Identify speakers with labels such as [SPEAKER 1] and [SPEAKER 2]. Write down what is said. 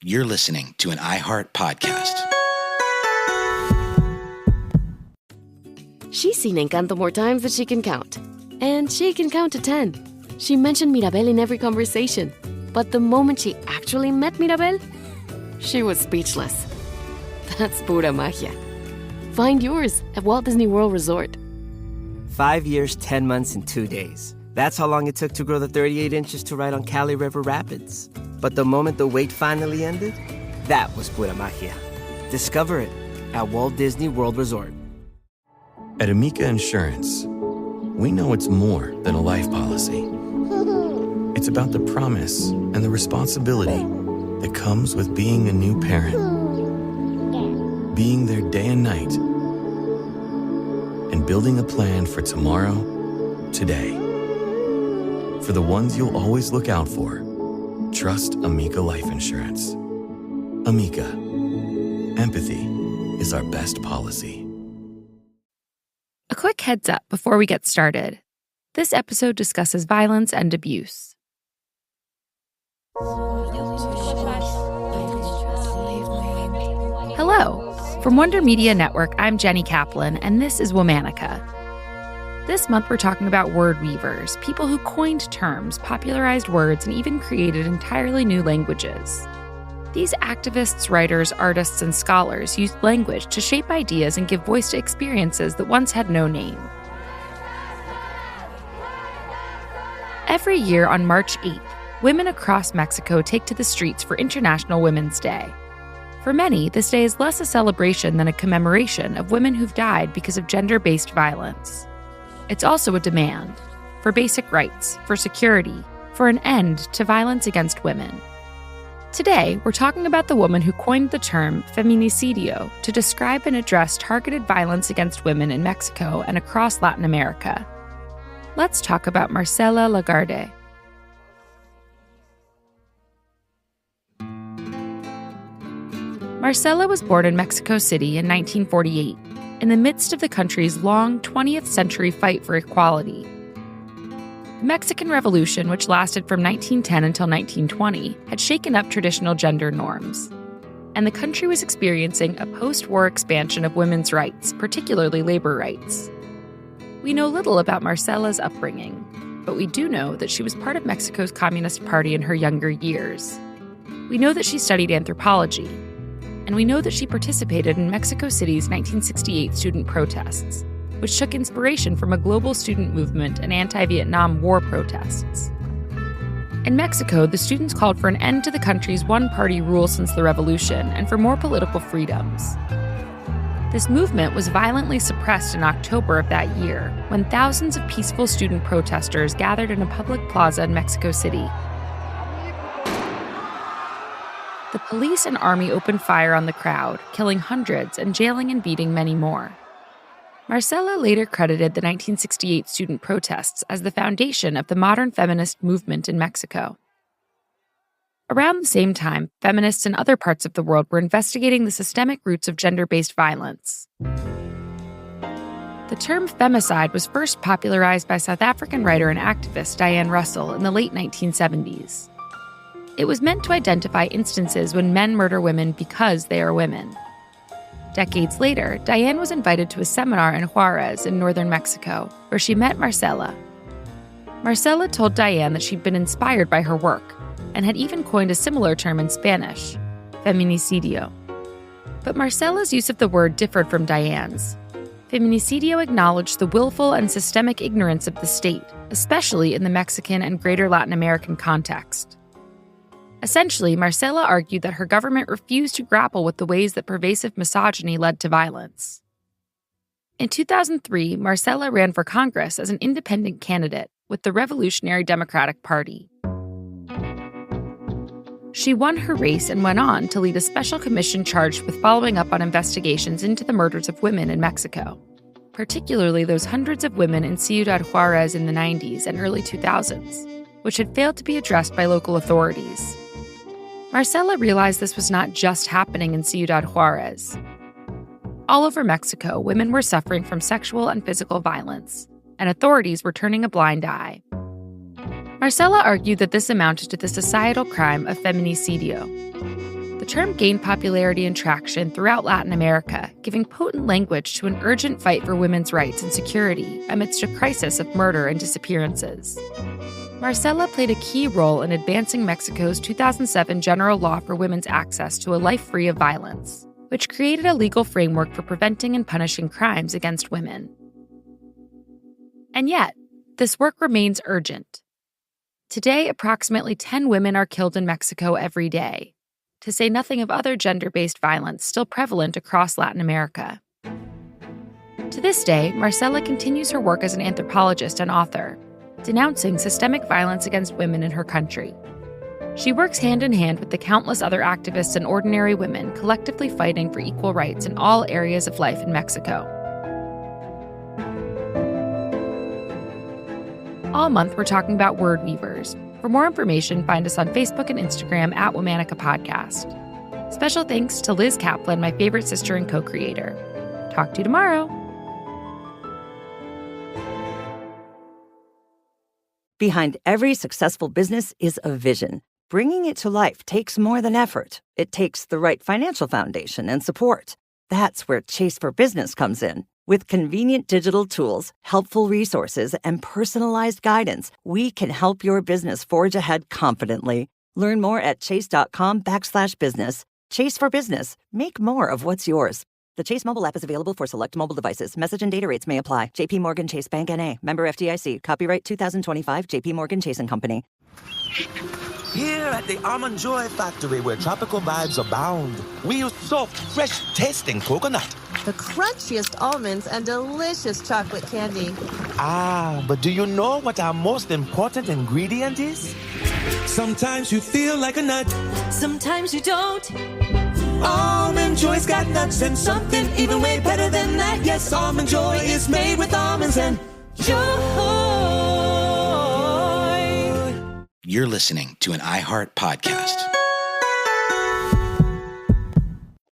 [SPEAKER 1] You're listening to an iHeart podcast.
[SPEAKER 2] She's seen Encanto more times than she can count. And she can count to 10. She mentioned Mirabel in every conversation. But the moment she actually met Mirabel, she was speechless. That's pura magia. Find yours at Walt Disney World Resort.
[SPEAKER 3] 5 years, 10 months, and 2 days. That's how long it took to grow the 38 inches to ride on Cali River Rapids. But the moment the wait finally ended, that was pura magia. Discover it at Walt Disney World Resort.
[SPEAKER 4] At Amica Insurance, we know it's more than a life policy. It's about the promise and the responsibility that comes with being a new parent. Being there day and night. And building a plan for tomorrow, today. For the ones you'll always look out for, trust Amica Life Insurance. Amica. Empathy is our best policy.
[SPEAKER 5] A quick heads up before we get started. This episode discusses violence and abuse. Hello. From Wonder Media Network, I'm Jenny Kaplan, and this is Womanica. This month we're talking about word weavers, people who coined terms, popularized words, and even created entirely new languages. These activists, writers, artists, and scholars used language to shape ideas and give voice to experiences that once had no name. Every year on March 8th, women across Mexico take to the streets for International Women's Day. For many, this day is less a celebration than a commemoration of women who've died because of gender-based violence. It's also a demand for basic rights, for security, for an end to violence against women. Today, we're talking about the woman who coined the term feminicidio to describe and address targeted violence against women in Mexico and across Latin America. Let's talk about Marcela Lagarde. Marcela was born in Mexico City in 1948, in the midst of the country's long 20th century fight for equality. The Mexican Revolution, which lasted from 1910 until 1920, had shaken up traditional gender norms. And the country was experiencing a post-war expansion of women's rights, particularly labor rights. We know little about Marcela's upbringing, but we do know that she was part of Mexico's Communist Party in her younger years. We know that she studied anthropology, and we know that she participated in Mexico City's 1968 student protests, which took inspiration from a global student movement and anti-Vietnam War protests. In Mexico, the students called for an end to the country's one-party rule since the revolution and for more political freedoms. This movement was violently suppressed in October of that year, when thousands of peaceful student protesters gathered in a public plaza in Mexico City. The police and army opened fire on the crowd, killing hundreds and jailing and beating many more. Marcela later credited the 1968 student protests as the foundation of the modern feminist movement in Mexico. Around the same time, feminists in other parts of the world were investigating the systemic roots of gender-based violence. The term femicide was first popularized by South African writer and activist Diane Russell in the late 1970s. It was meant to identify instances when men murder women because they are women. Decades later, Diane was invited to a seminar in Juárez in northern Mexico, where she met Marcela. Marcela told Diane that she'd been inspired by her work, and had even coined a similar term in Spanish, feminicidio. But Marcela's use of the word differed from Diane's. Feminicidio acknowledged the willful and systemic ignorance of the state, especially in the Mexican and greater Latin American context. Essentially, Marcela argued that her government refused to grapple with the ways that pervasive misogyny led to violence. In 2003, Marcela ran for Congress as an independent candidate with the Revolutionary Democratic Party. She won her race and went on to lead a special commission charged with following up on investigations into the murders of women in Mexico, particularly those hundreds of women in Ciudad Juárez in the 90s and early 2000s, which had failed to be addressed by local authorities. Marcela realized this was not just happening in Ciudad Juárez. All over Mexico, women were suffering from sexual and physical violence, and authorities were turning a blind eye. Marcela argued that this amounted to the societal crime of feminicidio. term gained popularity and traction throughout Latin America, giving potent language to an urgent fight for women's rights and security amidst a crisis of murder and disappearances. Marcela played a key role in advancing Mexico's 2007 general law for women's access to a life free of violence, which created a legal framework for preventing and punishing crimes against women. And yet, this work remains urgent. Today, approximately 10 women are killed in Mexico every day, to say nothing of other gender-based violence still prevalent across Latin America. To this day, Marcela continues her work as an anthropologist and author, denouncing systemic violence against women in her country. She works hand in hand with the countless other activists and ordinary women collectively fighting for equal rights in all areas of life in Mexico. All month, we're talking about word weavers. For more information, find us on Facebook and Instagram at Womanica Podcast. Special thanks to Liz Kaplan, my favorite sister and co-creator. Talk to you tomorrow.
[SPEAKER 6] Behind every successful business is a vision. Bringing it to life takes more than effort. It takes the right financial foundation and support. That's where Chase for Business comes in. With convenient digital tools, helpful resources, and personalized guidance, we can help your business forge ahead confidently. Learn more at chase.com/business. Chase for Business. Make more of what's yours. The Chase mobile app is available for select mobile devices. Message and data rates may apply. J.P. Morgan Chase Bank N.A. Member FDIC. Copyright 2025 J.P. Morgan Chase & Company.
[SPEAKER 7] Here at the Almond Joy Factory, where tropical vibes abound, we use soft, fresh-tasting coconut.
[SPEAKER 8] The crunchiest almonds and delicious chocolate candy.
[SPEAKER 7] Ah, but do you know what our most important ingredient is? Sometimes you feel like a nut.
[SPEAKER 8] Sometimes you don't.
[SPEAKER 7] Almond Joy's got nuts and something even way better than that. Yes, Almond Joy is made with almonds and joy.
[SPEAKER 1] You're listening to an iHeart podcast.